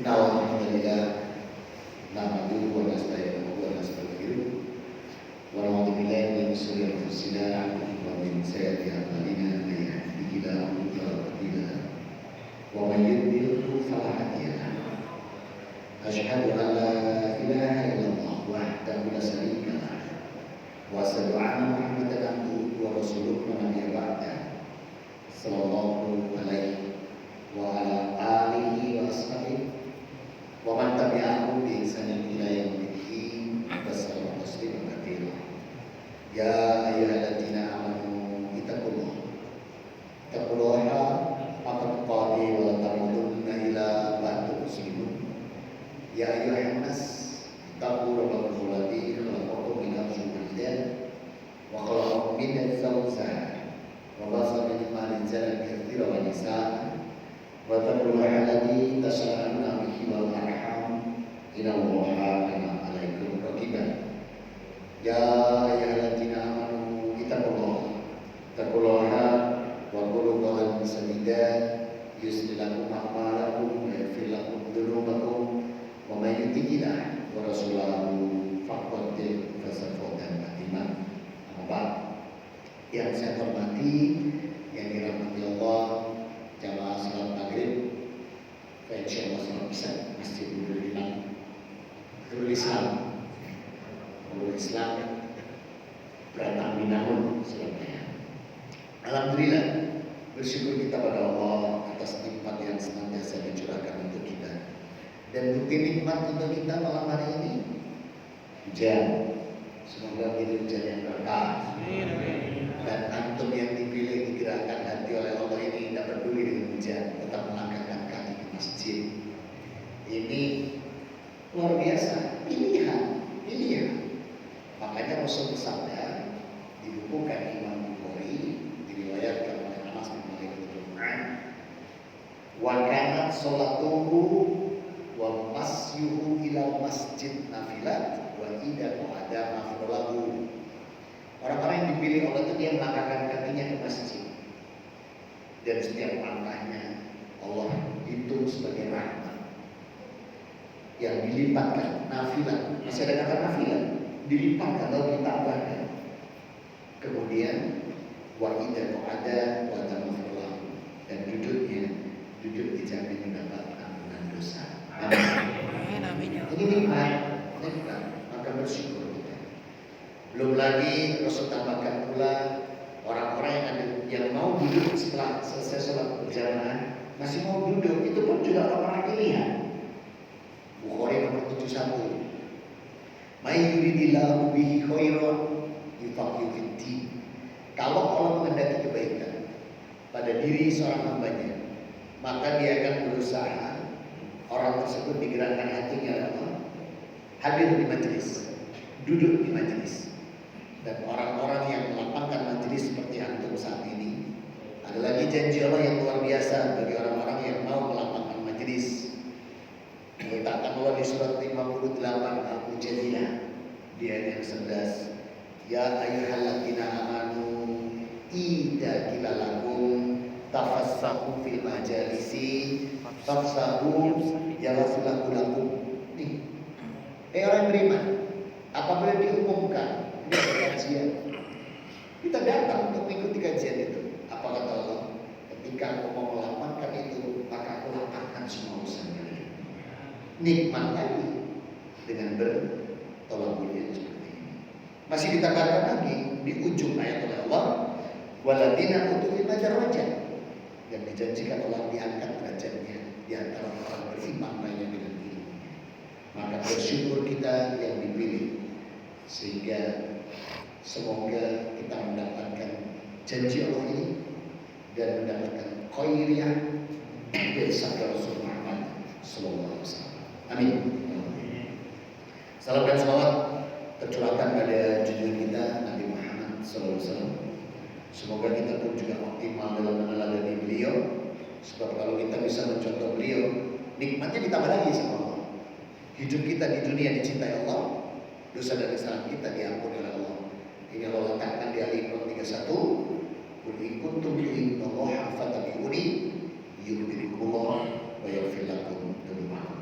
إن الحمد لله نحمده ونستعينه ونستغفره ونعوذ بالله من شرور أنفسنا ومن سيئات أعمالنا من يهده الله فلا مضل له ومن يضلل فلا هادي له أشهد أن لا إله إلا الله وحده لا شريك له وأشهد أن محمدا عبده ورسوله لا نبي بعده صلى الله عليه وعلى آله وأصحابه ومن تبعهم بإحسان إلى يوم الدين وسلم تسليما كثيرا يا أيها الذين آمنوا اتقوا الله حق تقاته ولا تموتن إلا وأنتم مسلمون يا أيها الناس اتقوا ربكم الذي خلقكم من نفس واحدة وخلق منها زوجها وبث منهما رجالا كثيرا ونساء واتقوا الله الذي تساءلون به والأرحام إن الله كان عليكم رقيبا يا أيها الذين آمنوا اتقوا الله وقولوا قولا سديدا يصلح لكم أعمالكم ويغفر لكم ذنوبكم ومن يطع الله ورسوله فقد فاز فوزا عظيما. Amma ba'd. Yang saya hormati, yang dirahmati Allah, jamaah salat maghrib, insyaallah salat isya Masjid Nurul Islam Beratang Binangun Surabaya. Alhamdulillah, bersyukur kita pada Allah atas nikmat yang senantiasa dicurahkan untuk kita. Dan bukti nikmat untuk kita malam hari ini hujan. Semoga itu hujan yang berkah. Dan antum yang dipilih digerakkan hati oleh Allah ini tidak peduli dengan hujan, tetap melangkahkan kaki ke masjid. Ini luar biasa, pilihan. Makanya Rasul bersabda, dibukukan Imam Bukhari, diriwayatkan oleh Anas bin Malik radhiyallahu wa kanat sholatuhu wa masyuhu ila masjid nafilat wa idza qa'ada mafrolahu. Orang-orang yang dipilih Allah itu dia melangkahkan kakinya ke masjid, dan setiap langkahnya Allah hitung sebagai rahmat yang dilipatkan. Nafilah, masih ada kata nafilah, dilipatkan atau ditambahkan. Kemudian wa idza qa'ada wa tamafrolahu, dan duduk dijamin mendapat ampunan dosa. Ini nikmat, maka bersyukur kita. Belum lagi Rasul tambahkan pula orang-orang yang mau duduk setelah selesai sholat berjamaah, masih mau duduk, itu pun juga orang-orang pilihan. Bukhari nomor 71. May yuridillahu bihi khairan yufaqihu fiddin. Kalau Allah menghendaki kebaikan pada diri seorang hambanya, maka dia akan berusaha orang tersebut digerakkan hatinya oleh Allah, hadir di majelis, duduk di majelis. Dan orang-orang yang melapangkan majelis seperti antum saat ini, ada lagi janji Allah yang luar biasa bagi orang-orang yang mau melapangkan majelis. Diletakkan Allah di surat 58 Al-Mujadilah di ayat yang 11, ya ayyuhalladzina amanu idza qila lakum tafassahu fil majalisi fafsahu yaghfir lakum. Nih, orang beriman, apabila diumumkan ini ada kajian, kita datang untuk mengikuti kajian itu. Apa kata Allah? Ketika aku mau melapangkan itu, maka aku lapangkan semua urusan kalian. Nikmat lagi dengan bertolak ujian seperti ini. Masih ditambahkan lagi di ujung ayat oleh Allah, waladina utul ilma darajat, dan dijanjikan Allah diangkat derajatnya di antara orang beriman lainnya dengan ilmu. Maka bersyukur kita yang dipilih, sehingga semoga kita mendapatkan janji Allah ini dan mendapatkan khairiyah dari sabda Rasul Muhammad sallallahu alaihi wasallam. Amin. Salam dan salawat tercurahkan pada junjungan kita Nabi Muhammad sallallahu alaihi wasallam. Semoga kita pun juga optimal dalam meneladani beliau, sebab kalau kita bisa mencontoh beliau, nikmatnya ditambah lagi sama Allah. Hidup kita di dunia dicintai Allah, dosa dan kesalahan kita diampuni oleh Allah. Ini Allah letakkan di Al-Imran 31, qul in kuntum tu'minullaha fattabi'uni yuhibbukumullah wa yaghfir lakum dzunubakum.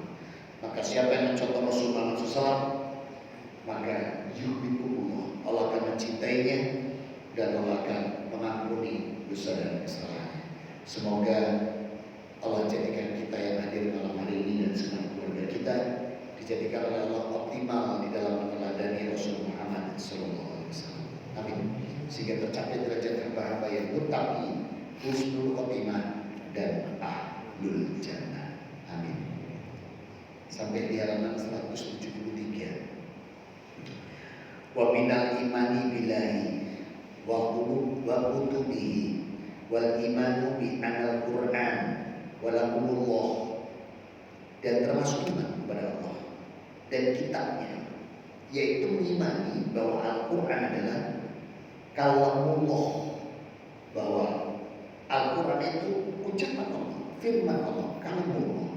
Semoga Allah jadikan kita yang hadir malam hari ini dan semua keluarga kita dijadikan oleh Allah optimal di dalam meneladani Rasul Muhammad SAW. Amin. Sehingga tercapai derajat hamba-hamba yang muttaqin, husnul khotimah dan ahlul jannah. Amin. Sampai di halaman 173. Wa minal imani billahi wa kutubihi wal imanu bi anal Qur'an walakumullah, dan termasuk iman kepada Allah dan kitabnya, yaitu mengimani bahwa Al-Quran adalah kalamullah, bahwa Al-Quran itu ucapan Allah, firman Allah, kalamullah.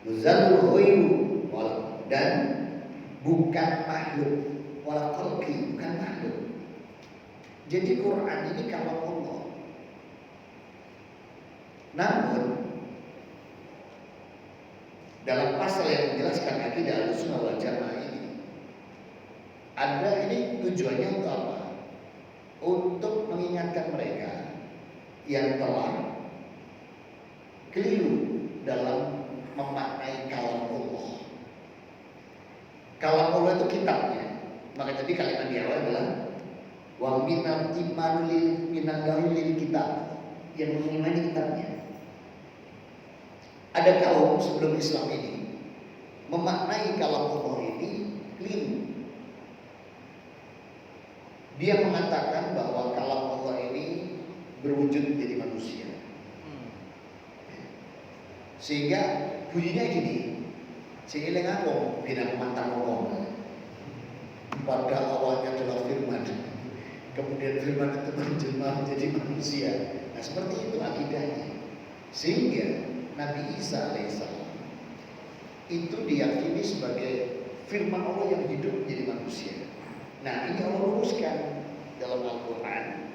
Muzalul ghairu, dan bukan makhluk, wala khalqi, bukan makhluk. Jadi Quran ini kalam Allah. Namun dalam pasal yang menjelaskan akidah Ahlussunnah wal Jamaah ini tujuannya untuk apa? Untuk mengingatkan mereka yang telah keliru dalam memaknai kalam Allah. Kalam Allah itu kitabnya. Maka jadi kalimat di awal adalah wa minal iman lil kitab, yang mengimani kitabnya. Ada kaum sebelum Islam ini memaknai kalam Allah ini keliru. Dia mengatakan bahwa kalam Allah ini berwujud menjadi manusia. Sehingga bunyinya gini, sehingga ngomong bina pemantang ngomong. Pada awalnya adalah firman, kemudian firman itu menjelma menjadi manusia. Nah seperti itu akidahnya. Sehingga Nabi Isa alaihissalam itu diyakini sebagai firman Allah yang hidup menjadi manusia. Nah ini Allah luruskan dalam Al-Quran.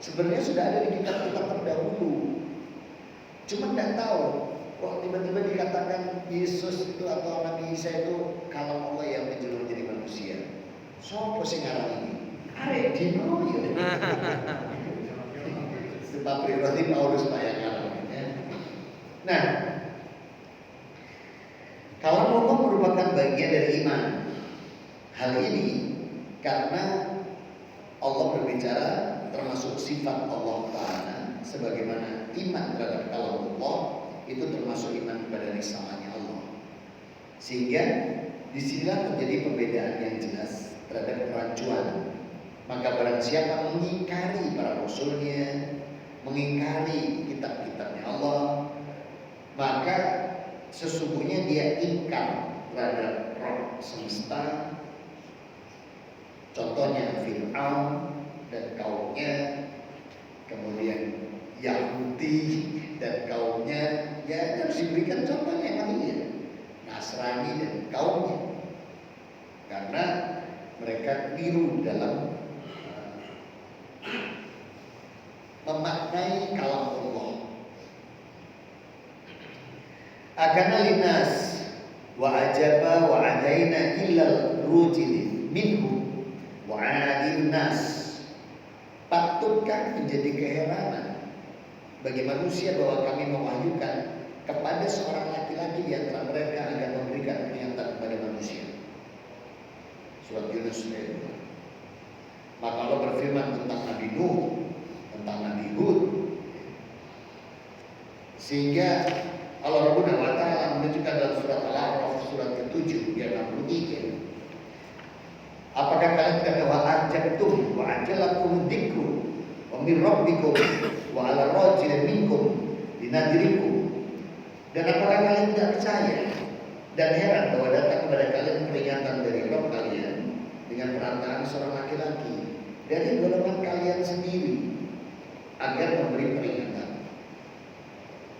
Sebenarnya sudah ada di kitab-kitab terdahulu, cuma tidak tahu. Wah tiba-tiba dikatakan Yesus itu atau Nabi Isa itu kalam Allah yang menjelma menjadi manusia. Sopo sing ngarang ini? Arek dino ya. Sebab pribadi Paulus Pak yang ngarang. Nah, kalam Allah merupakan bagian dari iman. Hal ini karena Allah berbicara termasuk sifat Allah Ta'ala, sebagaimana iman terhadap kalam Allah itu termasuk iman kepada risalahnya Allah. Sehingga disinilah terjadi perbedaan yang jelas terhadap perancuan. Maka barang siapa mengingkari para rasulnya, mengingkari kitab-kitabnya Allah, maka sesungguhnya dia ingkar terhadap Rabb semesta. Contohnya Fir'aun dan kaumnya, kemudian Yahudi dan kaumnya, ya harus diberikan contohnya emang iya. Nasrani dan kaumnya, karena mereka keliru dalam memaknai kalam Allah. Akana linnas wa ajaba wa adaina illal rujil minhu wa anadil nas. Patutkah menjadi keheranan bagi manusia bahwa kami mewahyukan kepada seorang laki-laki di antara mereka agar memberikan peringatan kepada manusia. Surat Yunus ayat 2. Maka Allah berfirman tentang Nabi Nuh, tentang Nabi Hud, sehingga Allah Subhanahu wa Ta'ala menunjukkan dalam surat Al-A'raf surat ke-7 ayat 63. Apakah kalian tidak tahu ajabtum wa ajalakum dzikru wa min rabbikum wa ala rajulin minkum linadirikum, dan apakah kalian tidak percaya dan heran bahwa datang kepada kalian peringatan dari Rabb kalian dengan perantaraan seorang laki-laki dari golongan kalian sendiri agar memberi peringatan.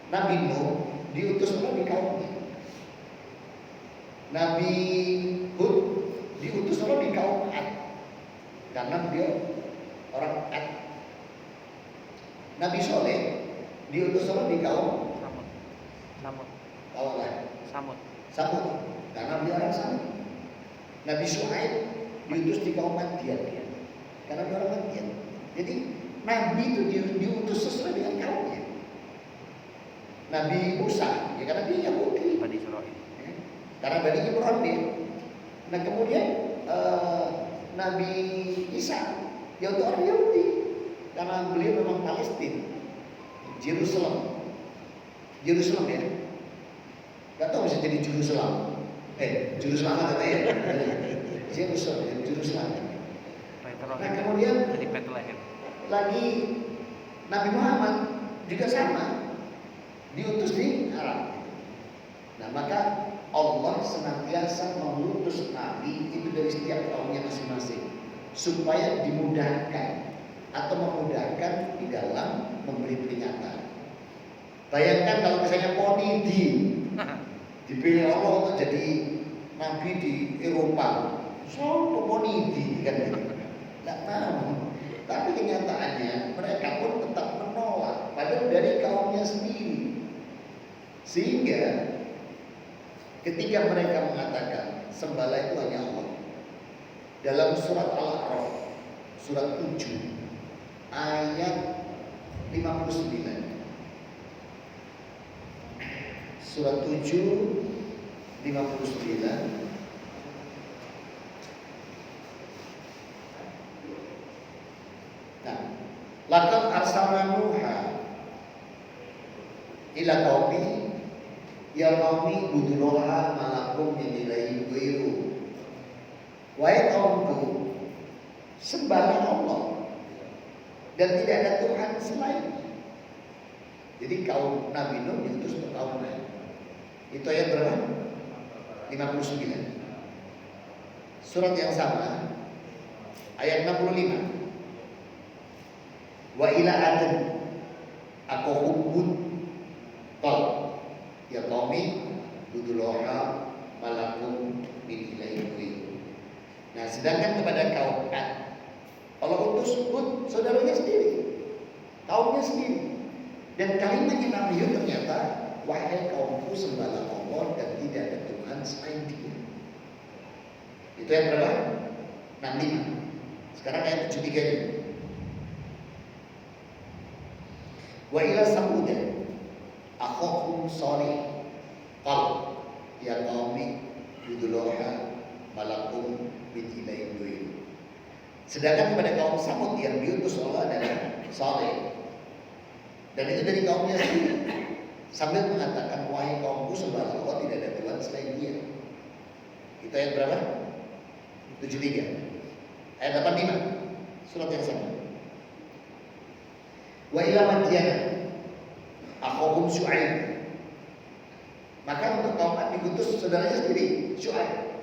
Nabi Nuh diutus Allah di kaumnya. Nabi Hud diutus Allah di kaum Ad, karena beliau orang Ad. Nabi Soleh diutus Allah di kaum Samud, karena beliau orang Samud. Nabi Syuaib diutus di kaum Madian, karena beliau orang Madian. Jadi Nabi itu diutus sesuai dengan kaumnya. Nabi Musa, ya karena dia Yahudi. Bani Israil. Ya, karena Bani Ibrahim. Nah kemudian Nabi Isa, ya untuk orang Yahudi, karena beliau memang Palestina, Yerusalem ya. Gak tahu bisa jadi Jerusalem. Jerusalem kata ya. Yerusalem, Jerusalem. Nah kemudian jadi Bethlehem. Lagi Nabi Muhammad juga sama, diutus di Arab. Nah maka Allah senantiasa mengutus Nabi itu dari setiap kaumnya masing-masing supaya dimudahkan atau memudahkan di dalam memberi peringatan. Bayangkan kalau misalnya Ponidi dipilih Allah untuk jadi Nabi di Eropa, so Ponidi kan gitu. Tidak tahu. Tapi kenyataannya mereka pun tetap menolak, padahal dari kaumnya sendiri. Sehingga ketika mereka mengatakan sembala itu hanya Allah, dalam surat Al-A'raf surat 7 ayat 59, surat 7 59. Laqad arsalna Nuha ila qaumi ya qaumi budullaha malakum min ilaihi ghairu. Wahai kaumku, sembahlah Allah dan tidak ada Tuhan selain. Jadi kaum Nabi Nuh diutus untuk kaumnya. Itu ayat berapa? 59. Surat yang sama ayat 65. Wa ila adin aku hubud tol ya qaumi budullaha malakum min ilaihi. Nah sedangkan kepada kaum Ad Allah utus Hud saudaranya sendiri, kaumnya sendiri. Dan kalimatnya Nabi Hud ternyata wahai kaumku sembahlah Allah dan tidak ada Tuhan selain Dia. Itu yang berapa? 65. Sekarang ayat 73 ini. Wa ila Samud akhahum Shalih qal ya qaumi budullaha malakum min ilaihi. Sedangkan kepada kaum Samud yang diutus Allah adalah Saleh, dan itu dari kaumnya sendiri, sambil mengatakan wahai kaumku sembahlah Allah tidak ada Tuhan selain Dia. Itu ayat berapa? 73. Ayat 85 surat yang sama. Wa ila Madyan akhahum Syu'aib. Maka untuk kaum Ad diutus saudaranya sendiri, Syu'aib.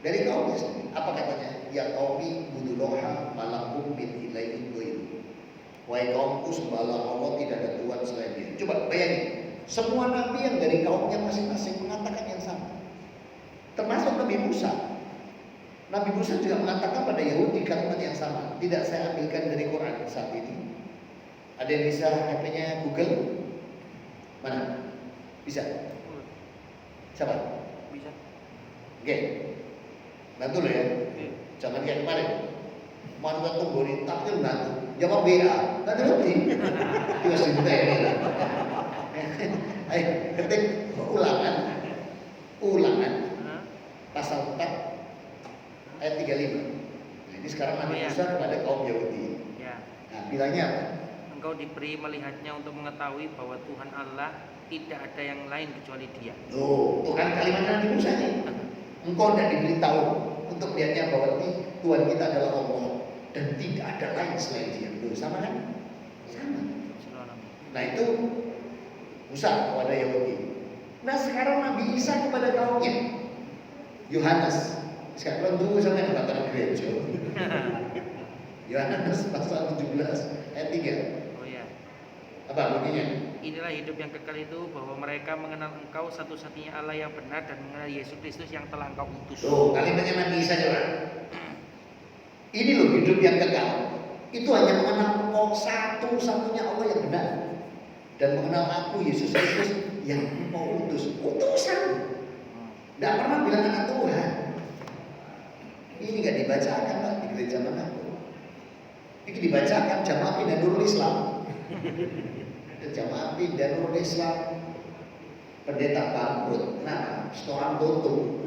Dari kaumnya sendiri. Apa katanya? Ya qaumi budullaha malakum min ilaihi ghairu. Wahai kaumku sembahlah Allah tidak ada Tuhan selain Dia. Coba bayangin, semua nabi yang dari kaumnya masing-masing mengatakan yang sama. Termasuk Nabi Musa. Nabi Musa juga mengatakan pada Yahudi kalimat yang sama. Tidak saya ambilkan dari Quran saat ini. Ada yang bisa HP-nya Google? Mana? Bisa? Siapa? Bisa. Oke. Bantu lo ya. Jangan kayak kemarin. Kemarin kita tunggu di takdir bantu. Jawab BA. Nanti nanti. Dia sudah ini. Ayo ketik ulangan. Pasal 4 ayat 35. Nah, ini sekarang Nabi Musa kepada kaum Yahudi. Ya. Nah, bilangnya apa? Engkau diberi melihatnya untuk mengetahui bahwa Tuhan Allah tidak ada yang lain kecuali Dia. Tuh kan kalimat Nabi Musa nih. Engkau tidak diberitahu untuk melihatnya bahwa Tuhan kita adalah Allah dan tidak ada lain selain Dia. Tuh sama kan? Sama. Nah itu Musa kepada Yahudi. Nah sekarang Nabi Isa kepada kaumnya. Yohanes. Sekarang tunggu sampai kata gereja. Yohanes pasal 17 ayat 3. Apa bunyinya? Inilah hidup yang kekal itu, bahwa mereka mengenal Engkau satu-satunya Allah yang benar dan mengenal Yesus Kristus yang telah Engkau utus. Tuh, kalimatnya Nabi Isa juga. Ini loh hidup yang kekal. Itu hanya mengenal Engkau satu-satunya Allah yang benar dan mengenal aku Yesus Kristus yang Engkau utus. Utusan. Tidak pernah bilang anak Tuhan. Ini nggak dibacakan Pak di gereja manapun. Ini dibacakan Jamaah Pindah Nurul Islam. Jamaah Pindah Nurul Islam. Pendeta bangkrut. Kenapa? Setoran tutup.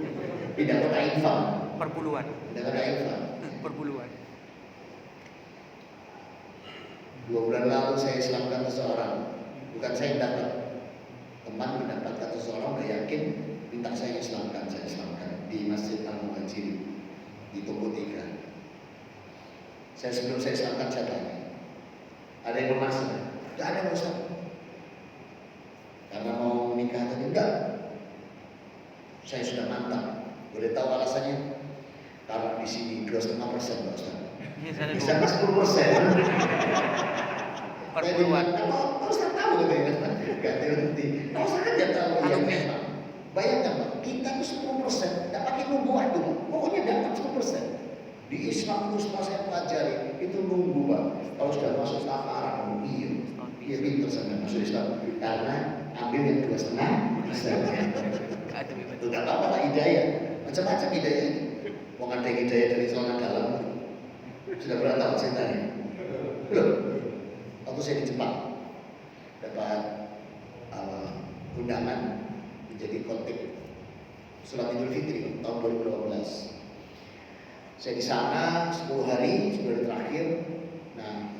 Pindah kota infak. Perpuluhan. Pindah kota infak. Perpuluhan. 2 bulan lalu saya islamkan seseorang. Bukan saya yang dapat. Teman mendapatkan seseorang, udah yakin, minta saya islamkan di Masjid Al-Muhajirin di Toko 3. Sebelum saya islamkan saya tanya, ada yang memaksa? Tidak ada Ustaz. Karena mau nikah tadi enggak. Saya sudah mantap. Boleh tahu alasannya? Karena di sini 2,5% Pak Ustaz. Bisa 10%. Perpuluhan. Kalau Ustaz tahu gitu ya, nggak ngerti. Kalau Ustaz aja tahu yang memang. Bayangkan Pak, kita itu 10%, nggak pakai nunggu aduh, pokoknya dapat 10%. Di Islam itu setelah saya pelajari, itu nunggu Pak. Kalau sudah masuk tafaran, iya pintar sampai masuk Islam. Karena ambil yang 2,5%. Itu nggak apa-apa Pak, hidayah. Macam-macam hidayah itu. Mau ada hidayah dari zona dalam. Sudah pernah tahu ceritanya? Belum? Waktu saya di Jepang dapat undangan menjadi khotib Salat Idul Fitri tahun 2012. Saya di sana 10 hari sebelum terakhir. Nah,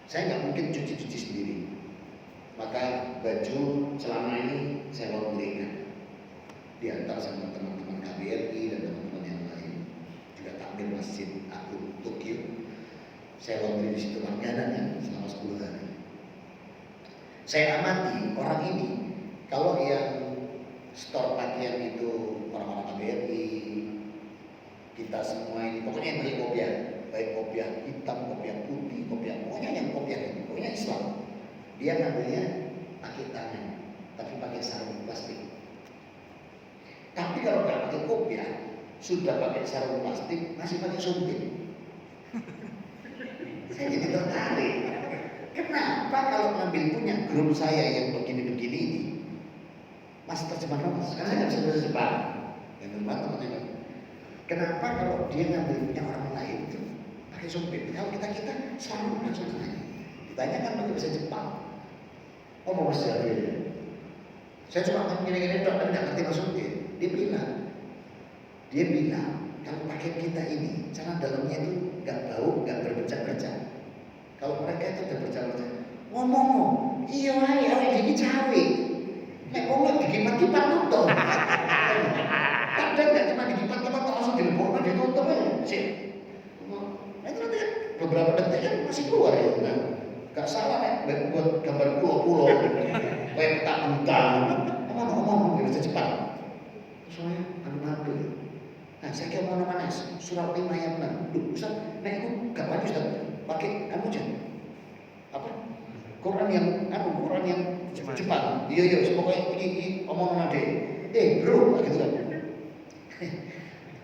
saya nggak mungkin cuci sendiri. Maka baju celana ini saya laundrykan, diantar sama teman-teman KBRI dan teman-teman yang lain. Juga takmir Masjid Agung Tokyo. Saya laundry di situ langganan kan selama 10 hari. Saya amati orang ini, kalau yang store pakaian itu orang-orang KBRI, kita semua ini, pokoknya yang pakai kopiah, baik kopiah hitam, kopiah putih, kopiah, pokoknya yang kopiah ini, pokoknya Islam. Dia ngambilnya pakai tangan, tapi pakai sarung plastik. Tapi kalau nggak pakai kopiah, sudah pakai sarung plastik, masih pakai sumpit. Saya jadi tertarik. Kenapa kalau ngambil punya grup saya yang begini-begini ini, Mas terjemah Mas, karena saya nggak bisa bahasa Jepang. Yang teman-teman. Kenapa kalau dia ngambil punya orang lain itu pakai sumpit? Kalau kita selalu langsung aja. Ditanyakan pakai bahasa Jepang. Oh mau bahasa Jepang. Saya cuma gini-gini dok, tapi nggak ngerti maksudnya. Dia bilang kalau pakaian kita ini, cara dalamnya itu nggak bau, nggak berbercak-bercak. Kalau mereka itu udah berbercak-bercak, ngomong, iya ini cawe. Nek ngomong dikipat-kipat tutup. Kadang nggak cuma dikipat-kipat, langsung dilebokkan ditutup aja. Sip. Nah itu nanti beberapa detik kan masih keluar ya. Nah, nggak salah nek buat gambar pulau-pulau, kayak tak butang. Ngomong bisa cepat. Soalnya adu-adu. Nah, saya kira mau nama surat 5 ayat 6. Duh, Ustaz, nah itu gak maju Ustaz. Pakai aja. Apa? Quran yang Jepang. Iya, pokoknya ini omong nama deh. Bro, gitu kan.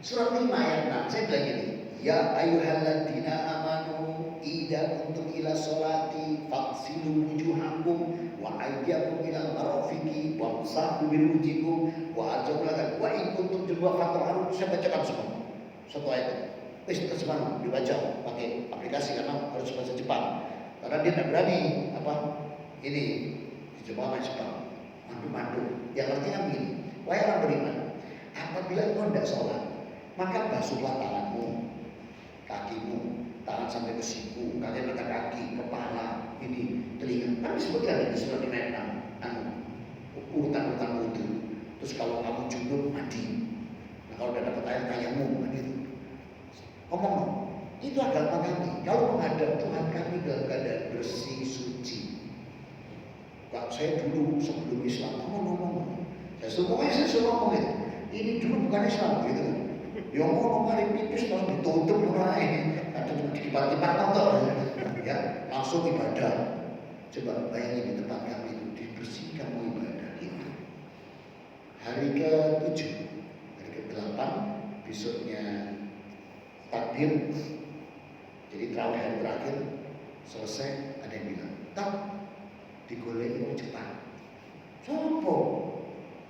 Surat 5 ayat 6, saya bilang gini. Ya ayyuhalladzina amanu idza kuntum ila sholati faghsilu wujuhakum wa aydiyakum ila marafiqi wamsahu bi wujuhikum wa arjulakum wa in kuntum junuban fatahharu. Saya bacakan semua satu ayat. Terjemahan dibaca pakai aplikasi karena harus bahasa Jepang. Karena dia tidak berani ini dijemah bahasa Jepang. Mandu. Yang artinya begini, wahai orang beriman, apabila kau tidak sholat, maka basuhlah tanganmu, kakimu, tangan sampai ke siku, kaki mata kaki, kepala, ini telinga. Kan disebutkan di surat 5 ayat 6, urutan wudu. Terus kalau kamu junub mandi. Nah kalau udah dapat air tayamum, itu. Ngomong, itu agama kami. Kalau menghadap Tuhan kami dalam keadaan bersih, suci. Kalau saya dulu sebelum Islam, ngomong. Saya suruh ngomong itu. Ini dulu bukan Islam, gitu. Yang ngomong hari pipis langsung ditutup orang ini. Ada dikipat-kipat nonton. Ya, langsung ibadah. Coba bayangin di tempat kami itu dibersihkan mau ibadah itu. Hari ke-7, hari ke-8, besoknya takbir. Jadi terawih hari terakhir selesai, ada yang bilang, tak digoleki wong Jepang. Sopo?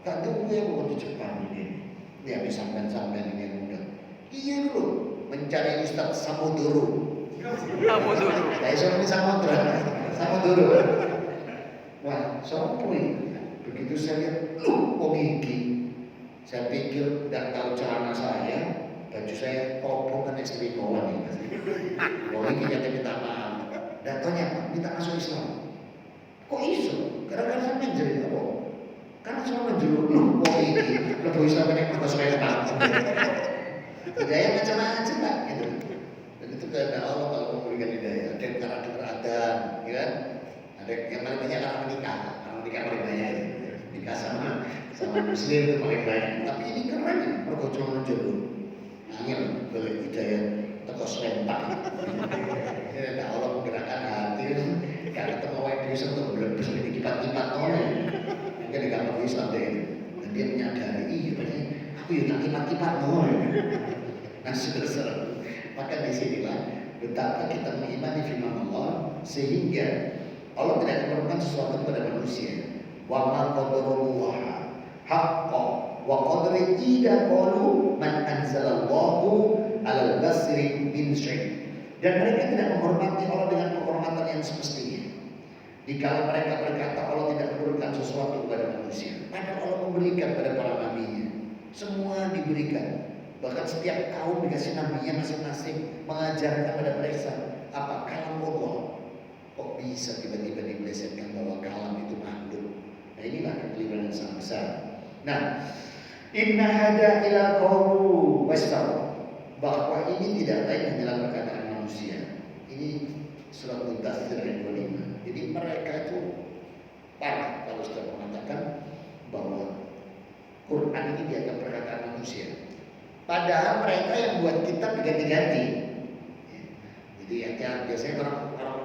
Gak tunggu ya wong Jepang ini. Ya bisa sampean ini yang muda. Iya dulu mencari Ustaz Samudoro. Apa dulu? Kayak ini sama dulu. Wah, sopo ini? Begitu saya lihat, kok gigi. Saya pikir tidak tahu celana saya, baju saya kopong kan istri kawan nih. Wah, ini kita minta maaf. Datanya apa? Minta masuk Islam. Kok iso? Gara-gara saya menjerit apa? Karena saya menjerit, kok ini? Lebih Islam ini kata saya tak. Hidayah macam-macam lah, gitu. Dan itu kehendak Allah kalau memberikan hidayah. Ada yang karena dengar adzan, ya kan? Ada yang paling banyak karena menikah paling banyak ya. Nikah sama muslim itu paling banyak. Tapi ini keren ya, pergocongan jodoh. Angin boleh hidayah teko selempak. Ini ada Allah menggerakkan hati. Kalau ketemu orang bisa untuk berbes di kipat-kipat orang. Mungkin tidak mau Islam deh. Dan dia menyadari, iya berarti aku ya tak kipat-kipat orang. Nah saudara, maka disinilah betapa kita mengimani firman Allah sehingga Allah tidak memerlukan sesuatu kepada manusia. Wa ma qadarullah haqqa wa qadri idza qalu man anzalallahu 'alal basri min syai'. Dan mereka tidak menghormati Allah dengan penghormatan yang semestinya. Dikala mereka berkata Allah tidak memberikan sesuatu kepada manusia, padahal Allah memberikan kepada para nabinya. Semua diberikan. Bahkan setiap kaum dikasih nabinya masing-masing mengajarkan kepada mereka apa kalam Allah. Kok bisa tiba-tiba diplesetkan bahwa kalam itu makhluk? Nah inilah kekeliruan yang sangat besar. Nah, inna hada ila qawmu wastaw, bahwa ini tidak lain hanyalah perkataan manusia. Ini surat Mudaththir ayat 25. Jadi mereka itu parah kalau sudah mengatakan bahwa Quran ini dianggap perkataan manusia. Padahal mereka yang buat kitab diganti-ganti. Jadi biasanya orang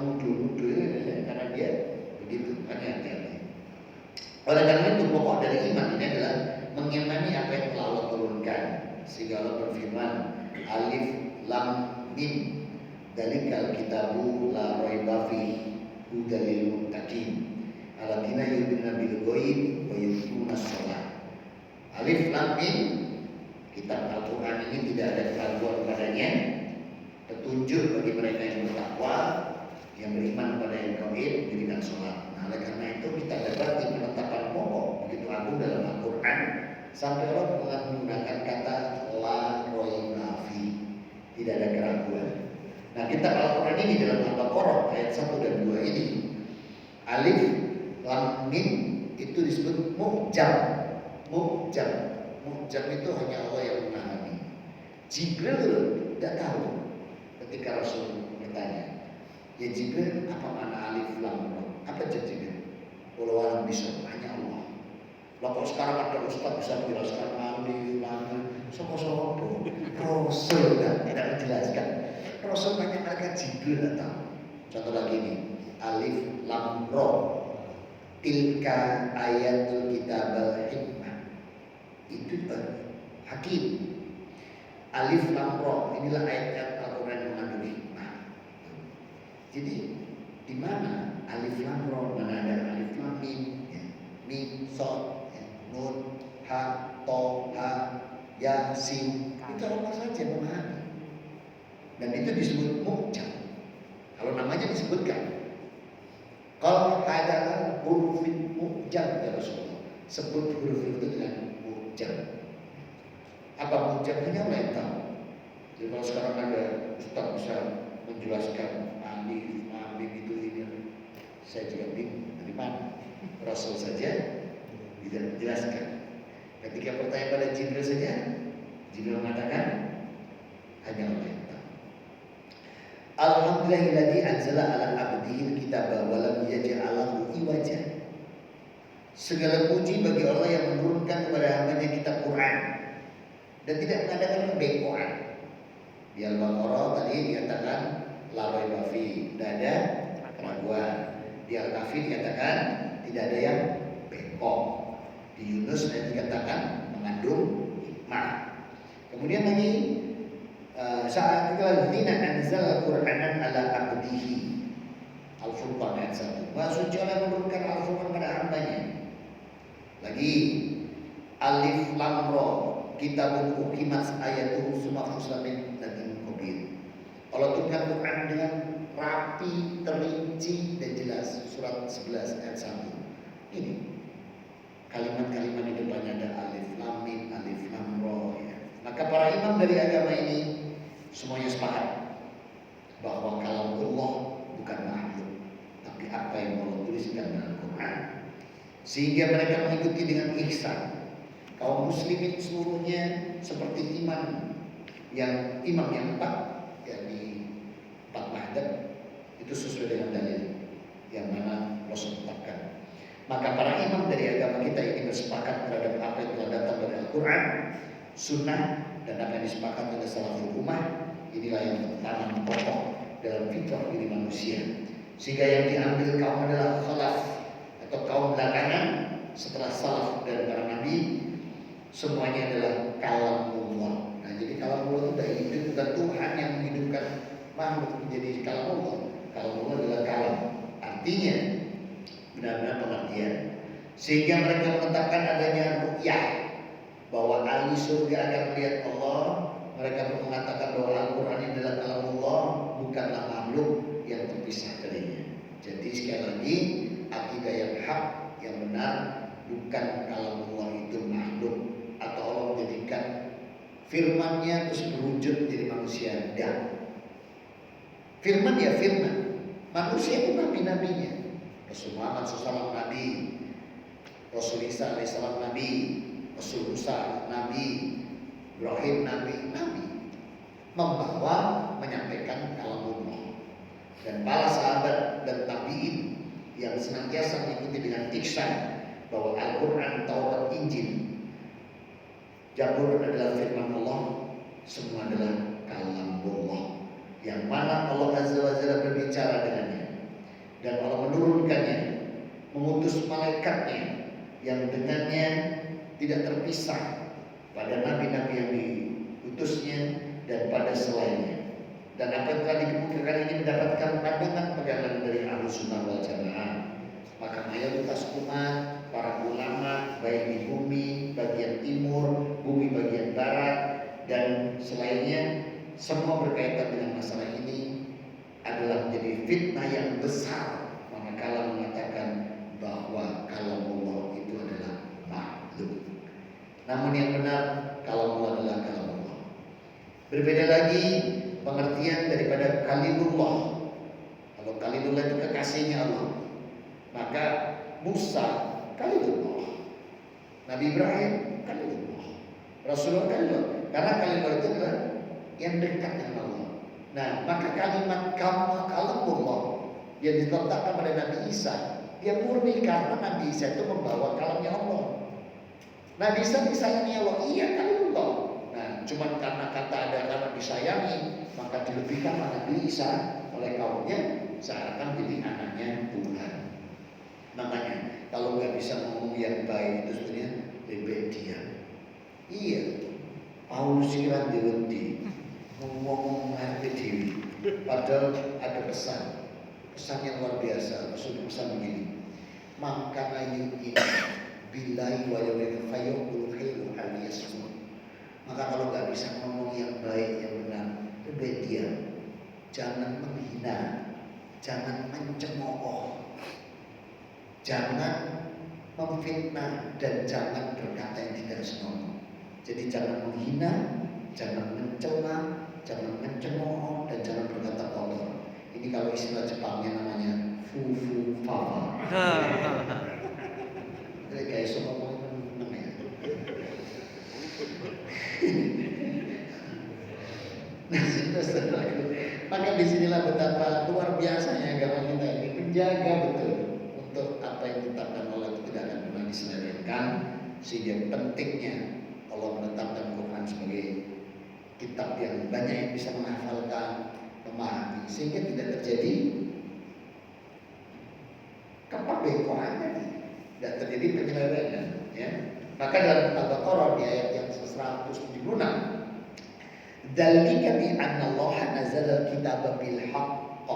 nuduh karena dia begitu, kan hati-hati. Oleh karena itu pokok dari iman ini adalah mengimani apa yang telah Allah turunkan. Sehingga Allah berfirman, Alif Lam Mim, Dzalikal kitabu la raiba fihi hudal lil muttaqin alladzina yu'minuna bil ghaib wa yuqimuna shalah. Alif Lam Mim, kitab Al-Quran ini tidak ada keraguan padanya, petunjuk bagi mereka yang bertakwa, yang beriman kepada yang gaib, mendirikan sholat. Nah, oleh karena itu kita dapat penetapan pokok begitu agung dalam Al-Quran sampai Allah menggunakan kata la raiba fi, tidak ada keraguan. Nah, kitab Al-Quran ini dalam Al-Baqarah ayat 1 dan 2 ini, Alif Lam Mim itu disebut mu'jam. Mu'jam itu hanya Allah yang memahami. Jibril tidak tahu. Ketika Rasul bertanya, ya Jibril, apa makna alif lam ra? Apa Jibril? Walau alam bisa, hanya Allah. Lah kok sekarang ada ustaz bisa menjelaskan alif lam ra? Soko-soko. Rasul tidak menjelaskan. Rasul hanya mereka Jibril tidak tahu. Contoh lagi nih, alif lam ra. Tilka ayatul kitabal hikmah. Itu hakim. Alif lam ra, inilah ayat-ayat Al-Quran yang mengandung hikmah. Jadi di mana alif lam ra, mana ada alif lam mim, ya. Mim shad, ya. Nun ha to ha ya sin, itu Allah saja memahami. Dan itu disebut mu'jam. Kalau namanya disebutkan, kalau adalah hurufin mu'jam ya Rasulullah, sebut huruf itu dengan mu'jam. Apa mu'jam? Hanya Allah yang tahu. Jadi kalau sekarang ada ustaz bisa menjelaskan alif, itu ini, saya juga bingung dari mana. Rasul saja tidak menjelaskan. Ketika bertanya pada Jibril saja, Jibril mengatakan hanya Allah yang tahu. Alhamdulillahilladzi anzala ala abdihi kitaba wa lam yaj'al lahu iwaja. Segala puji bagi Allah yang menurunkan kepada hambanya kitab Quran dan tidak mengadakan pembekoan. Di Al-Baqarah tadi dikatakan la raiba fi, tidak ada keraguan. Di Al-Kahfi dikatakan tidak ada yang bengkok. Di Yunus dikatakan mengandung hikmah. Kemudian lagi saat alladzina anzal Qur'anan ala abdihi, Al-Furqan ayat 1. Maha suci Allah menurunkan Al-Furqan pada hambanya. Lagi alif lam ra, kitabun ukimat ayatuhu summa fusilat min ladun khabir. Allah turunkan Quran dengan rapi, terinci dan jelas. Surat 11 ayat 1. Ini kalimat-kalimat di depannya ada alif lam mim, alif lam ra ya. Maka para imam dari agama ini semuanya sepakat bahwa kalam Allah bukan makhluk, tapi apa yang Allah tuliskan dalam Quran. Sehingga mereka mengikuti dengan ihsan. Kaum muslimin seluruhnya seperti imam yang 4, yakni 4 madhab, itu sesuai dengan dalil yang mana Rasul tetapkan. Maka para imam dari agama kita ini bersepakat terhadap apa yang telah datang dari Al-Quran, Sunnah, dan apa yang disepakati oleh salaful ummah. Inilah yang tertanam pokok dalam fitrah diri manusia. Sehingga yang diambil kaum adalah khalaf atau kaum belakangan setelah salaf dan para nabi, semuanya adalah kalamullah. Nah, jadi kalamullah itu dari hidup, bukan Tuhan yang menghidupkan makhluk menjadi kalamullah. Kalamullah adalah kalam, artinya benar-benar pengertian. Sehingga mereka menetapkan adanya ru'yah, bahwa ahli surga akan melihat Allah. Mereka mengatakan bahwa Al-Quran ini adalah kalamullah, bukanlah makhluk yang terpisah darinya. Jadi sekali lagi, akidah yang hak, yang benar, bukan kalamullah itu makhluk atau Allah menjadikan firman-Nya terus berwujud menjadi manusia. Dan firman ya firman, manusia itu nabi-nabinya. Rasul Muhammad SAW nabi, Rasul Isa alaihissalam nabi, Rasul Musa nabi, Ibrahim nabi, membawa, menyampaikan kalamullah. Dan para sahabat dan tabi'in yang senantiasa mengikuti dengan ihsan bahwa Al-Quran, Taurat, Injil, Zabur adalah firman Allah, semua adalah kalamullah, yang mana Allah Azza wa Jalla berbicara dengannya, dan Allah menurunkannya, mengutus malaikatnya yang dengannya tidak terpisah pada nabi-nabi yang diutusnya dan pada selainnya. Dan apa yang telah dikemukakan ini mendapatkan pandangan pegangan dari Ahlus Sunnah wal Jamaah. Maka mayoritas umat, para ulama, baik di bumi bagian timur, bumi bagian barat, dan selainnya, semua berkaitan dengan masalah ini adalah menjadi fitnah yang besar. Manakala mengatakan bahwa kalamullah itu adalah makhluk. Namun yang benar, kalamullah adalah kalamullah. Berbeda lagi pengertian daripada kalimullah. Kalau kalimullah itu kekasihnya Allah, maka Musa kalimullah, Nabi Ibrahim kalimullah, Rasulullah kalimullah. Karena kalimullah itu adalah yang dekat dengan Allah. Nah, maka kalimat kalamullah yang diletakkan pada Nabi Isa, dia murni karena Nabi Isa itu membawa kalamnya Allah. Nabi Isa disayangi Allah, iya kalimullah. Nah, cuma karena kata ada karena disayangi, maka dilebihkan Nabi Isa oleh kaumnya seakan jadi anaknya Tuhan. Makanya kalau nggak bisa ngomong yang baik itu sebenarnya lebih diam. Iya, Paulus kira diwendi ngomong ngerti dewi, padahal ada pesan yang luar biasa. Rasul pesan begini, maka ini bilai wa yawil fayyul khairu aliyasmu. Maka kalau nggak bisa ngomong yang baik yang benar, lebih diam. Jangan menghina, jangan mencemooh, jangan memfitnah, dan jangan berkata yang tidak senonoh. Jadi jangan menghina, jangan mencela, jangan mencemooh, dan jangan berkata kotor. Ini kalau istilah Jepangnya namanya fufu fafa. Jadi kayak semua namanya. Maka disinilah betapa luar biasanya agama kita ini menjaga betul untuk apa yang ditetapkan Allah itu tidak akan pernah diselewengkan. Sehingga pentingnya Allah menetapkan Quran sebagai kitab yang banyak yang bisa menghafalkan, memahami, sehingga tidak terjadi kepabekoan tadi, tidak terjadi penyelewengan. Ya. Maka dalam Al-Baqarah di ayat yang 176, dzalika bi anna Allah nazzala al-kitaba bil haqq.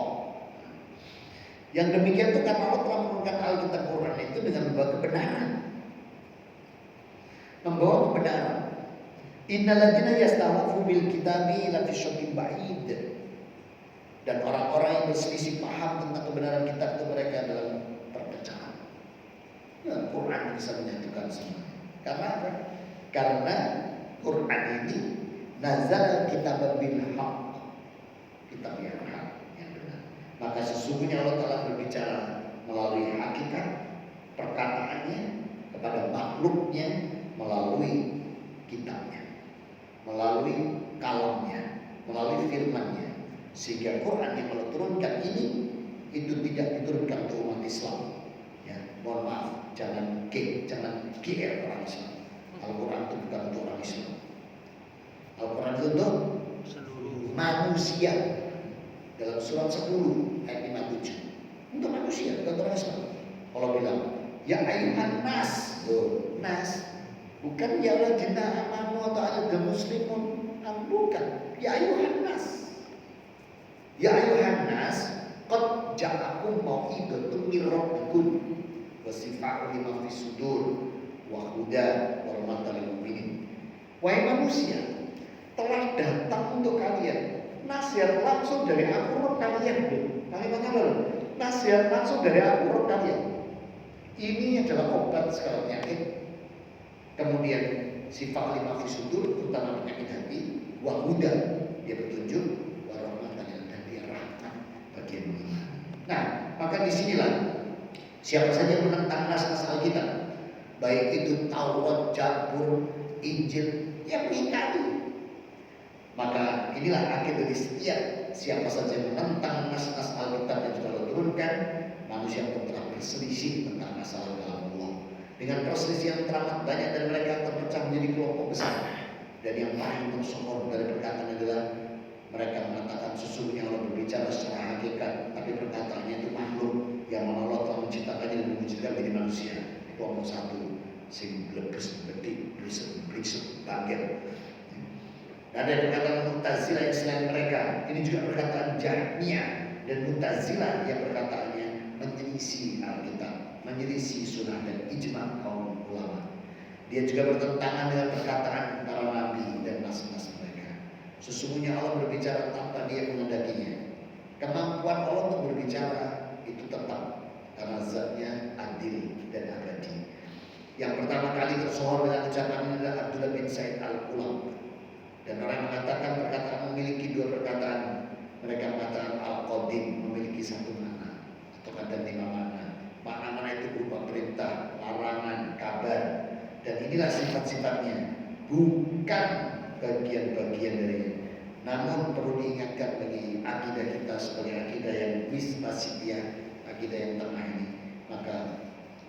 Yang demikian itu karena Allah telah menurunkan Alkitab Quran itu dengan membawa kebenaran. Membawa kebenaran. Innal ladzina yastawafu bil kitabi la fi syakkin ba'id. Dan orang-orang yang berselisih paham tentang kebenaran kitab itu mereka dalam perpecahan. Ya, Quran bisa menyatukan semuanya. Karena apa? Karena Quran ini nazal kitab bil haq, kitab yang hak, yang benar. Maka sesungguhnya Allah Ta'ala berbicara melalui hakikat perkataannya kepada makhluknya melalui kitabnya, melalui kalamnya, melalui firmannya. Sehingga Quran yang Allah turunkan ini itu tidak diturunkan untuk umat Islam. Ya, mohon maaf, jangan GR orang Islam. Al-Quran itu bukan untuk orang Islam. Al-Quran itu untuk Seluruh manusia. Dalam surat 10 ayat 57. Untuk manusia, bukan orang Islam. Allah bilang, ya ayuhan nas, nas, bukan ya ladina amanu atau ayuhan muslimun, bukan. Ya ayuhan nas. Ya ayuhan nas, qad ja'akum mau'idhatun min rabbikum wa shifa'un lima fis sudur wa huda wa rahmatan lil mu'minin. Wahai manusia, telah datang untuk kalian nasihat langsung dari aku Rabb kalian. Kalimatnya lalu, nasihat langsung dari aku Rabb kalian. Ini adalah obat segala penyakit. Kemudian sifat lima fis sudur, terutama penyakit hati, wa huda, dia petunjuk, bagian ini. Nah, maka disinilah siapa saja yang menentang nas-nas Alkitab, baik itu Taurat, Zabur, Injil, yang mengingkari, maka inilah akhir dari setiap siapa saja yang menentang nas-nas Alkitab yang sudah Allah turunkan, manusia pun telah berselisih tentang masalah dalam Allah. Dengan perselisihan teramat banyak dan mereka terpecah menjadi kelompok besar. Dan yang paling tersohor dari perkataan adalah mereka mengatakan sesungguhnya Allah berbicara secara hakikat, tapi perkataannya itu makhluk yang Allah telah menciptakannya dan menjadikan menjadi manusia. Kelompok satu, sing blebes, bedik, brisek, bagel. Dan ada perkataan Mu'tazilah yang selain mereka. Ini juga perkataan Jahmiyah dan Mu'tazilah yang perkataannya menyelisih Alkitab, menyelisih sunnah dan ijma kaum ulama. Dia juga bertentangan dengan perkataan para nabi dan nas-nas mereka. Sesungguhnya Allah berbicara tanpa dia menghendakinya. Kemampuan Allah untuk berbicara itu tetap karena zatnya adil dan abadi. Yang pertama kali tersohor dengan ucapan ini adalah Abdullah bin Said Al-Qulam. Dan orang mengatakan perkataan memiliki dua perkataan. Mereka mengatakan Al-Qadim memiliki satu makna atau ada 5 makna. Makna-makna itu berupa perintah, larangan, kabar. Dan inilah sifat-sifatnya, bukan bagian-bagian darinya. Namun perlu diingatkan bagi akidah kita sebagai akidah yang wasitiyah, akidah yang tengah ini. Maka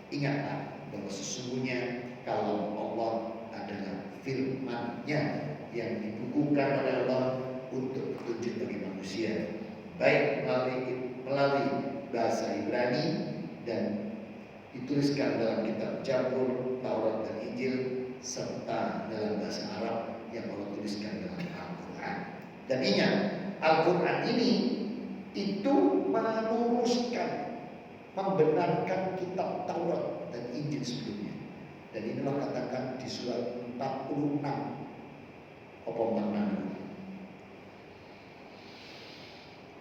ingatlah bahwa sesungguhnya kalau Allah adalah firman-Nya yang dibukukan oleh Allah untuk petunjuk bagi manusia, baik melalui bahasa Ibrani dan dituliskan dalam kitab Zabur, Taurat dan Injil, serta dalam bahasa Arab yang Allah tuliskan dalam Al-Quran. Dan ingat, Al-Quran ini itu meluruskan, membenarkan kitab Taurat dan Injil sebelumnya. Dan inilah katakan di surat 46 apa maknanya?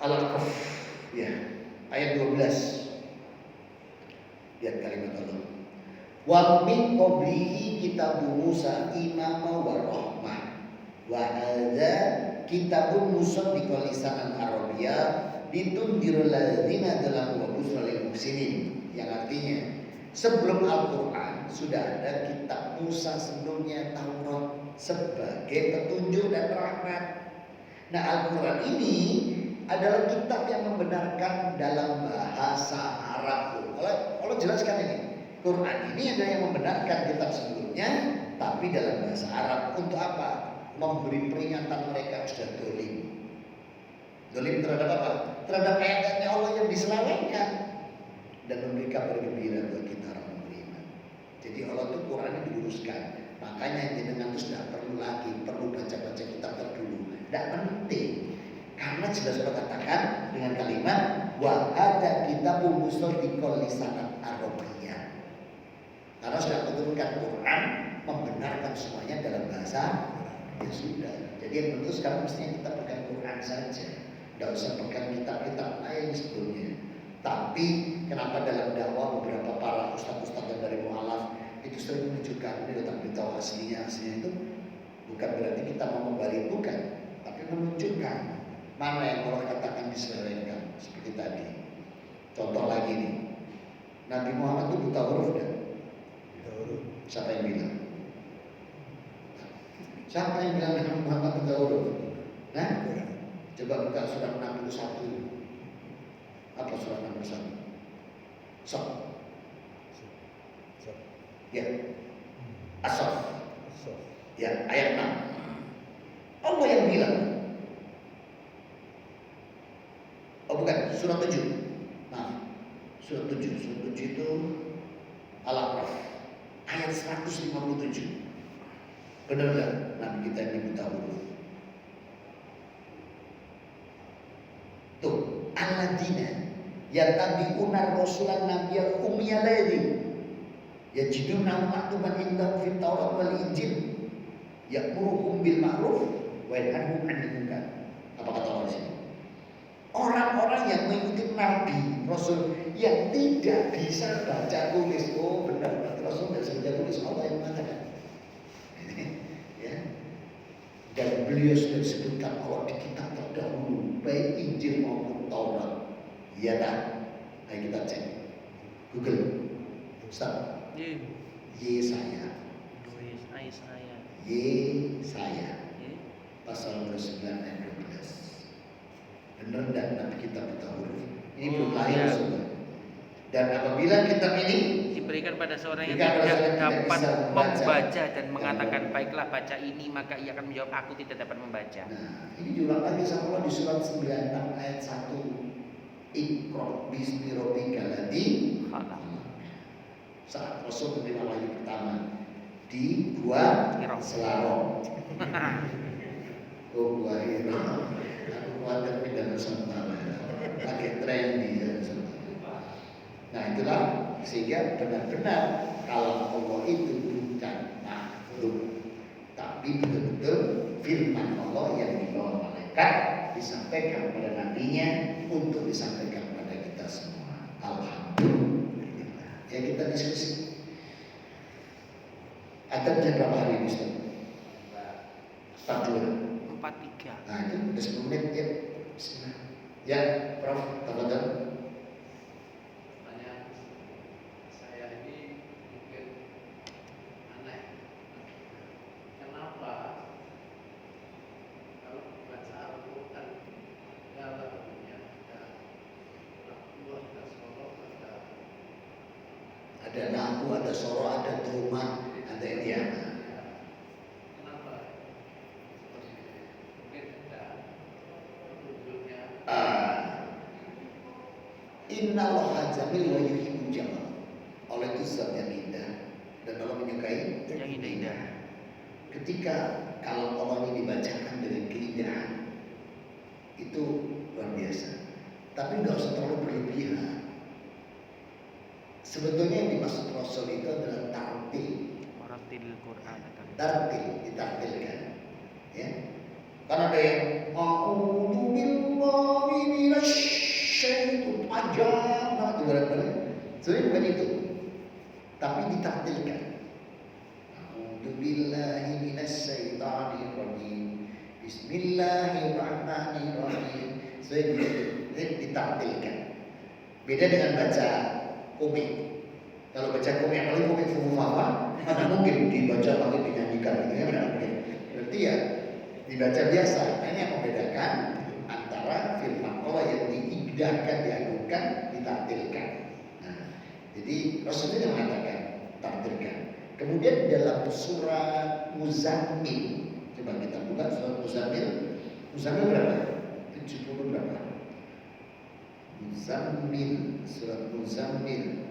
Al-Kahf, ya, ayat 12. Lihat kalimat Allah. Wa min qablihi kitabun Musa imama wa rahmah wa hadza kitabun musaddiqan lisanan Arabiyyah litundirul ladzina dalam wa busra lil muhsinin, yang artinya sebelum Al-Quran sudah ada kitab Musa sebelumnya, Taurat, sebagai petunjuk dan rahmat. Nah, Al-Quran ini adalah kitab yang membenarkan dalam bahasa Arab. Allah jelaskan ini, Quran ini adalah yang membenarkan kitab sebelumnya, tapi dalam bahasa Arab. Untuk apa? Memberi peringatan mereka sudah dolim. Dolim terhadap apa? Terhadap ayat-ayatnya Allah yang diselewengkan, dan memberi kabar gembira buat kita orang beriman. Jadi Allah itu Quran ini diluruskan. Makanya jenengan itu sudah perlu baca-baca kitab terdulu. Tidak penting. Karena jelas Allah katakan dengan kalimat wa ada kitabun musaddiqan lisanan Arabiyyah. Karena sudah diturunkan Quran membenarkan semuanya dalam bahasa, ya sudah. Jadi yang tentu sekarang mestinya kita pegang Quran saja. Tidak usah pegang kitab-kitab lain sebelumnya. Tapi kenapa dalam dakwah beberapa para ustadz-ustadz yang dari mualaf itu sering menunjukkan ini letak beritahu aslinya itu bukan berarti kita mau membalik, bukan, tapi menunjukkan mana yang Allah katakan diselewengkan seperti tadi. Contoh lagi nih, Nabi Muhammad itu buta huruf kan? Siapa yang bilang? Siapa yang bilang Nabi Muhammad buta huruf? Nah, coba buka surat 61. Apa surat 61? Sok. Ya. Asaf. Ya, ayat 6. Allah yang bilang. Oh bukan, surat 7. Maaf. Surat 7. Surat 7 itu Al-A'raf. Ayat 157. Benar enggak? Nabi kita ini buta huruf. Tuh, alladzina yattabi'una rasulan nabiyyal ummiyal ladzi yajiduna maktuban indahum fit Taurat wal Injil ya'muruhum bil ma'ruf wa yanhahum 'anil munkar. Apa kata Allah di sini? Orang-orang yang mengikuti Nabi, Rasul yang tidak bisa baca tulis. Oh benar, berarti Rasul tidak bisa baca tulis. Allah yang mengatakan. Ya. Dan beliau sudah disebutkan Allah di kitab terdahulu, baik Injil maupun Taurat. Iya tak? Ayo kita cek Google. Stop. Yesaya. Yesaya. Pasal 29 ayat 12. Benar dan Nabi kita buta huruf. Ini belum lahir sudah. Dan apabila kitab ini diberikan pada seorang yang tidak dapat membaca dan mengatakan baiklah baca ini, maka ia akan menjawab aku tidak dapat membaca. Nah, ini diulang lagi sama Allah di surat 96 ayat 1. Iqra bismi rabbikal ladzi khalaq. Saat Rasul menerima wahyu pertama di Gua Selarong. Oh Gua Hira. Aku khawatir pindah Nusantara. Pakai trendy ya Nusantara. Nah itulah sehingga benar-benar kalau Allah itu bukan makhluk, tapi betul-betul firman Allah yang dibawa malaikat disampaikan kepada nabinya untuk disampaikan kepada kita semua. Alhamdulillah. Ya kita diskusi. Ada berapa hari ini Ustaz? 42. 43. Nah itu udah 10 menit ya. Bismillah. Ya, Prof. Tafadhol. Ada nahu, ada soro, ada duma, ada idiana. Innallaha jamil wa yuhibbul jamal. Allah itu zat yang indah dan Allah menyukai yang indah-indah. Ketika kalau Allah ini dibacakan dengan keindahan itu luar biasa. Tapi nggak usah terlalu berlebihan. Sebetulnya yang dimaksud Rasul itu adalah tartil. Ratil Quran. Tartil, ditartilkan. Ya. Karena ada yang a'udzu billahi minasyaitonir panjang banget berat-berat. Sebenarnya bukan itu. Tapi ditartilkan. A'udzu billahi minasyaitonir rajim. Bismillahirrahmanirrahim. Sebenarnya ditartilkan. Beda dengan baca komik. Kalau baca komik, apalagi komik fufu-fafa, mana mungkin dibaca pakai dinyanyikan gitu ya, mana mungkin. Berarti ya dibaca biasa. Nah, ini yang membedakan antara firman Allah yang diindahkan, diagungkan, ditartilkan. Nah, jadi Rasulullah mengatakan tartilkan. Kemudian dalam surat Muzammil, coba kita buka surat Muzammil. Muzammil berapa? 70 berapa? Muzammil, surat Muzammil.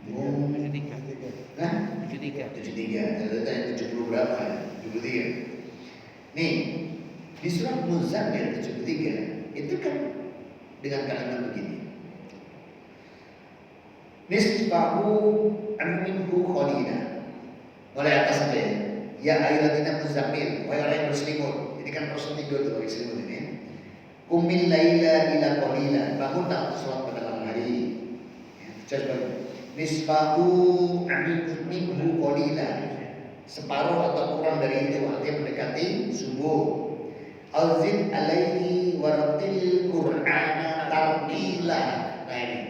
73. Nah, 73. 73. Saya tanya 70 berapa ya? 73. Nih, di surat Muzammil 73 itu kan dengan kalimat begini. Nisfahu minhu qalila. Mulai atas saja ya. Ya ayyuhalladzina muzammil, wahai orang yang berselimut. Ini kan Rasul tidur tuh pakai selimut ini. Qumil laila ila qalila, bangunlah sholat pada malam hari. Ya, coba nisfahu minhu qalila, separuh atau kurang dari itu, artinya mendekati subuh. Auzid alaihi waratil qur'ana tartila. Nah ini,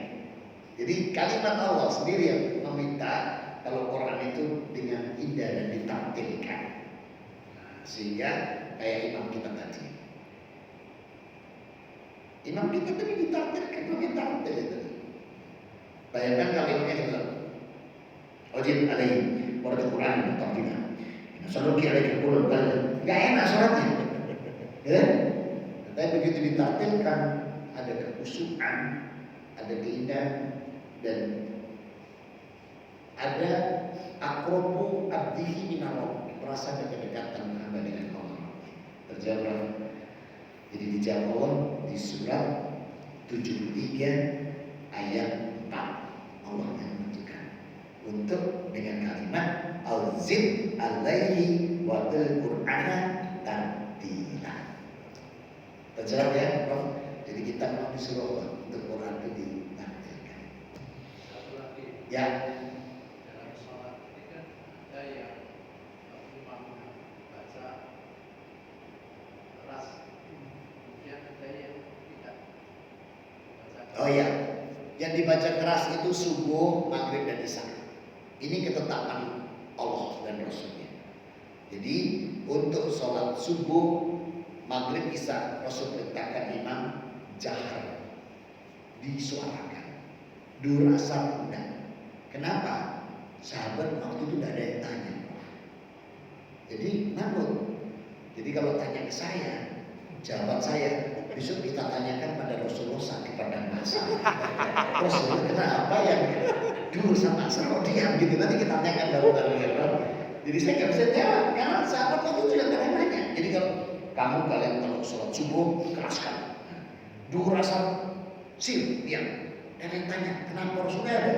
jadi kalimat Allah sendiri yang meminta kalau Quran itu dengan indah dan ditampilkan, sehingga kayak imam kita tadi. Imam kita tadi ditampilkan, pakai tampil itu. Bayangkan kalau imamnya itu Auzid alaihi waratil qur'ana tartila. Saluki alaihi qulub kan enggak enak sholatnya. Ya, tapi begitu ditampilkan ada kekhusyukan, ada keindahan, dan ada akrobu abdihi minallah, merasa kedekatan hamba dengan Allah. Terjawab. Jadi dijawab Allah di surat 73 ayat 4. Allah yang menentukan untuk dengan kalimat auzid alaihi wa qur'ana tartila. Terjawab ya, Prof. Jadi kita mau disuruh Allah untuk Quran itu ditampilkan. Ya. Dalam sholat ini kan ada yang imam baca keras, kemudian ada yang tidak baca. Oh ya, yang dibaca keras itu subuh, maghrib dan isya. Ini ketetapan Allah dan Rasulnya. Jadi untuk sholat subuh, maghrib, isya, Rasul perintahkan imam jahar, disuarakan. Durasa enggak. Kenapa? Sahabat waktu itu tidak ada yang tanya. Jadi namun, jadi kalau tanya ke saya, jawaban saya besok kita tanyakan pada Rasulullah saat di padang mahsyar. Rasulullah kenapa yang dulu sama asal kok diam gitu? Nanti kita tanyakan bareng-bareng ya, Bro. Jadi saya nggak bisa jawab karena sahabat waktu itu tidak ada yang nanya. Jadi kalau kalian kalau sholat subuh keraskan, durasa sil, diam. Dan yang tanya kenapa Rasulullah ada?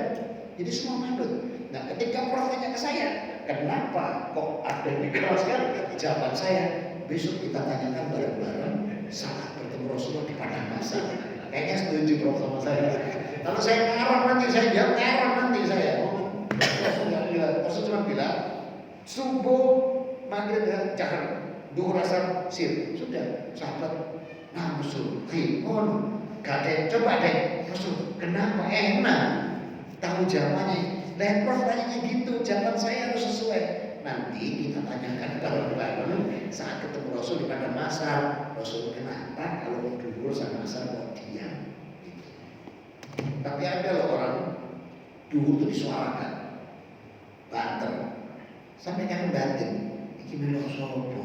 Jadi semua mandut. Nah ketika Prof tanya ke saya, kenapa kok ada yang dikeraskan? Jawaban saya, besok kita tanyakan bareng-bareng saat bertemu Rasulullah di padang mahsyar. Kayaknya setuju Prof sama saya. Kalau saya ngarang nanti saya jawab ngarang nanti saya. Rasul cuma bilang subuh, maghrib ya jahar, duhur, asar, sir. Sudah sahabat. Nah Rasul, gak ada. Coba deh Rasul, kenapa enak? Tahu jawabannya. Dan Prof tanya gitu, jawaban saya harus sesuai. Nanti kita tanyakan bareng-bareng saat ketemu Rasul di padang mahsyar. Rasul kenapa kalau duhur sama asar kok diam? Gitu. Tapi ada loh orang duhur itu disuarakan, banter, sampai kangen batin. Iki melok sopo?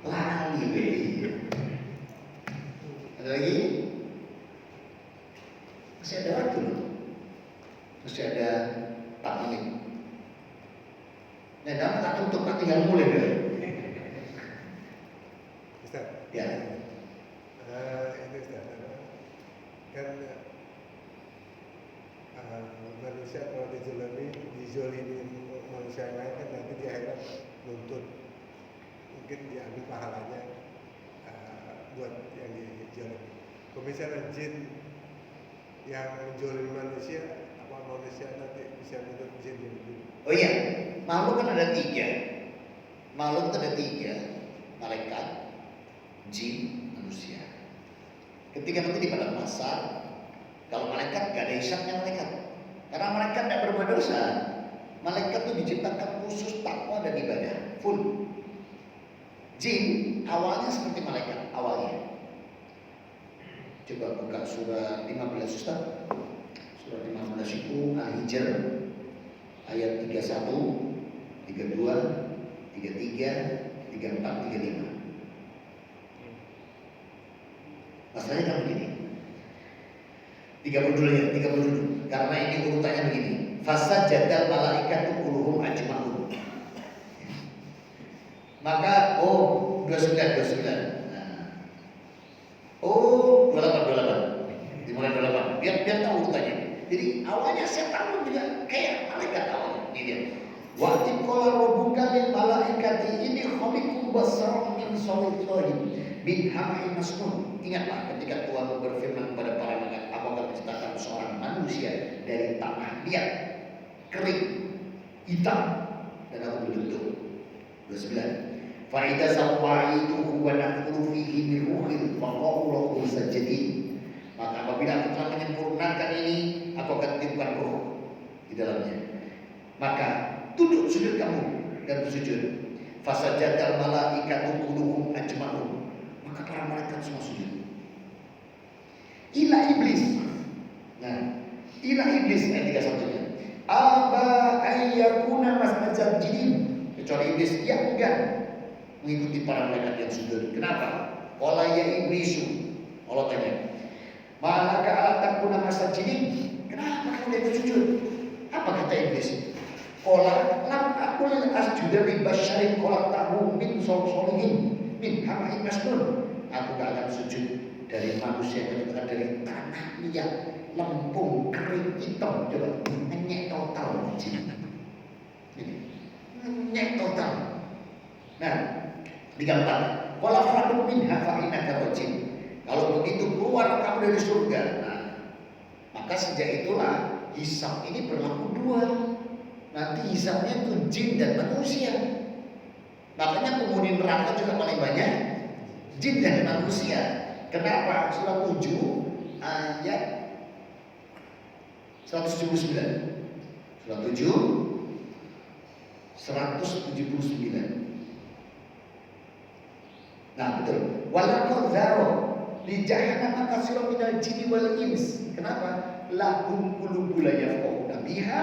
Lali be. Ada lagi? Masih ada waktu loh. Masih ada 4 menit. Nah, dalam tak tutup tak tinggal mulai deh. Ustaz. Ya. Itu Ustaz. Kan manusia kalau dizolimi manusia yang lain kan nanti di akhirat nuntut, mungkin diambil pahalanya buat yang dizolimi. Kalau misalnya jin yang menjolimi manusia, apa manusia nanti bisa menuntut jin dulu? Oh iya, makhluk kan ada 3. Makhluk itu ada 3, malaikat, jin, manusia. Ketika nanti di padang mahsyar, kalau malaikat gak ada hisabnya malaikat, karena malaikat tidak berbuat dosa. Malaikat itu diciptakan khusus takwa dan ibadah, full. Jin awalnya seperti malaikat awalnya. Coba buka surah 15 Ustaz. Surah 15 itu Al-Hijr ayat 31, 32, 33, 34, 35. Masalahnya kan begini. 30 dulu ya, 30 dulu. Karena ini urutannya begini. Fasajadal malaikatu kulluhum ajma'un. Maka 29. Nah. 28. Dimulai 28. Biar tahu urutannya. Jadi awalnya setan pun juga kayak malaikat awalnya. dia. Wa qala rabbuka lil malaikati inni khaliqu basaran min salihim bin hama'in masnun. Ingatlah ketika Tuhan berfirman kepada para malaikat, aku akan menciptakan seorang manusia dari tanah liat, kering, hitam, dan aku berbentuk. 29. Fa idza sawaitu wa nafkhu fihi min ruhi fa qawlu sajidin. Maka apabila aku telah menyempurnakan ini, aku akan tiupkan roh di dalamnya. Maka tunduk sujud kamu dan bersujud. Fasajadal malaikatu kulluhum ajma'un. Maka para malaikat semua sujud. Ila iblis. Nah, ila iblis ayat 31-nya. Aba ayyakuna masjidin. Kecuali iblis yang enggan mengikuti para malaikat yang sujud. Kenapa? Qala ya iblisu. Allah tanya, malaka atakuna masjidin. Kenapa kamu tidak sujud? Apa kata iblis? Qala lam aqul asjuda li basyarin khalaqtahu min solihin min hama'in masnun. Aku gak akan sujud dari manusia yang diciptakan dari tanah liat, lempung, kering, hitam. Coba ngenyek total. Ngenyek total. Nah, 34. Wala fadu minha fa innaka rajim. Kalau begitu keluar kamu dari surga. Nah, maka sejak itulah hisab ini berlaku dua. Nanti hisabnya itu jin dan manusia. Makanya penghuni neraka juga paling banyak jin dan manusia. Kenapa? Surah 7 ayat 179. Surah 7 179. Nah, betul. Walaqad dzaro li jahannama katsiran minal jinni wal ins. Kenapa? Lahum qulubun la yafqahuna biha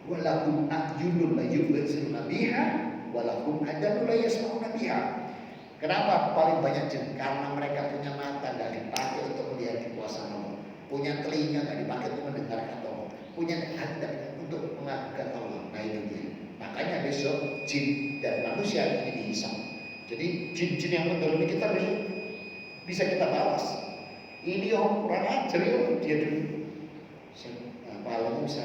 wa lahum a'yunun la yubsiruna biha wa lahum adhanun la yasma'una biha. Kenapa paling banyak jin? Karena mereka punya mata nggak dipakai untuk melihat kekuasaan Allah, punya telinga nggak dipakai untuk mendengarkan Allah, punya hati untuk mengagungkan Allah. Nah itu dia. Makanya besok jin dan manusia ini dihisab. Jadi jin-jin yang mendolimi kita besok bisa kita balas. Ini orang ajar ya dia dulu. Pahalanya bisa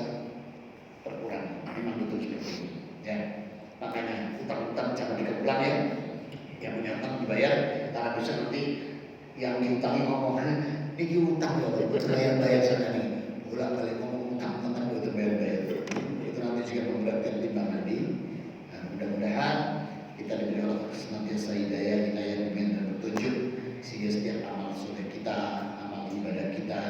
berkurang. Memang betul seperti itu. Ya. Makanya utang-utang jangan dikeplang ya. Yang punya utang dibayar, karena bisa nanti yang diutangi ngomongnya ini diutang ya, bayar sana nih. Ulang balik ngomong utang teman itu bayar. Itu nanti juga memberatkan timbangan di. Nah, mudah-mudahan kita diberi Allah senantiasa hidayah bimbingan dan petunjuk sehingga setiap amal soleh kita, amal ibadah kita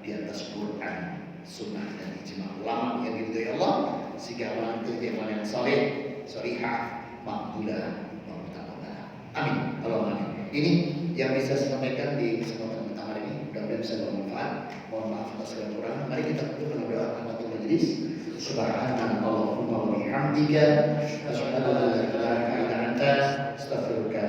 di atas Quran, Sunnah dan ijma ulama yang diridhoi Allah, sehingga amal itu jadi amal yang soleh, solihah, makbulah. Amin. Allahumma amin. Ini yang bisa saya sampaikan di kesempatan pertama ini. Mudah-mudahan bisa bermanfaat. Mohon maaf atas segala kekurangan. Mari kita tutup dengan doa kafaratul majelis. Subhanallahumma wa bihamdika asyhadu an la ilaha illa anta astaghfiruka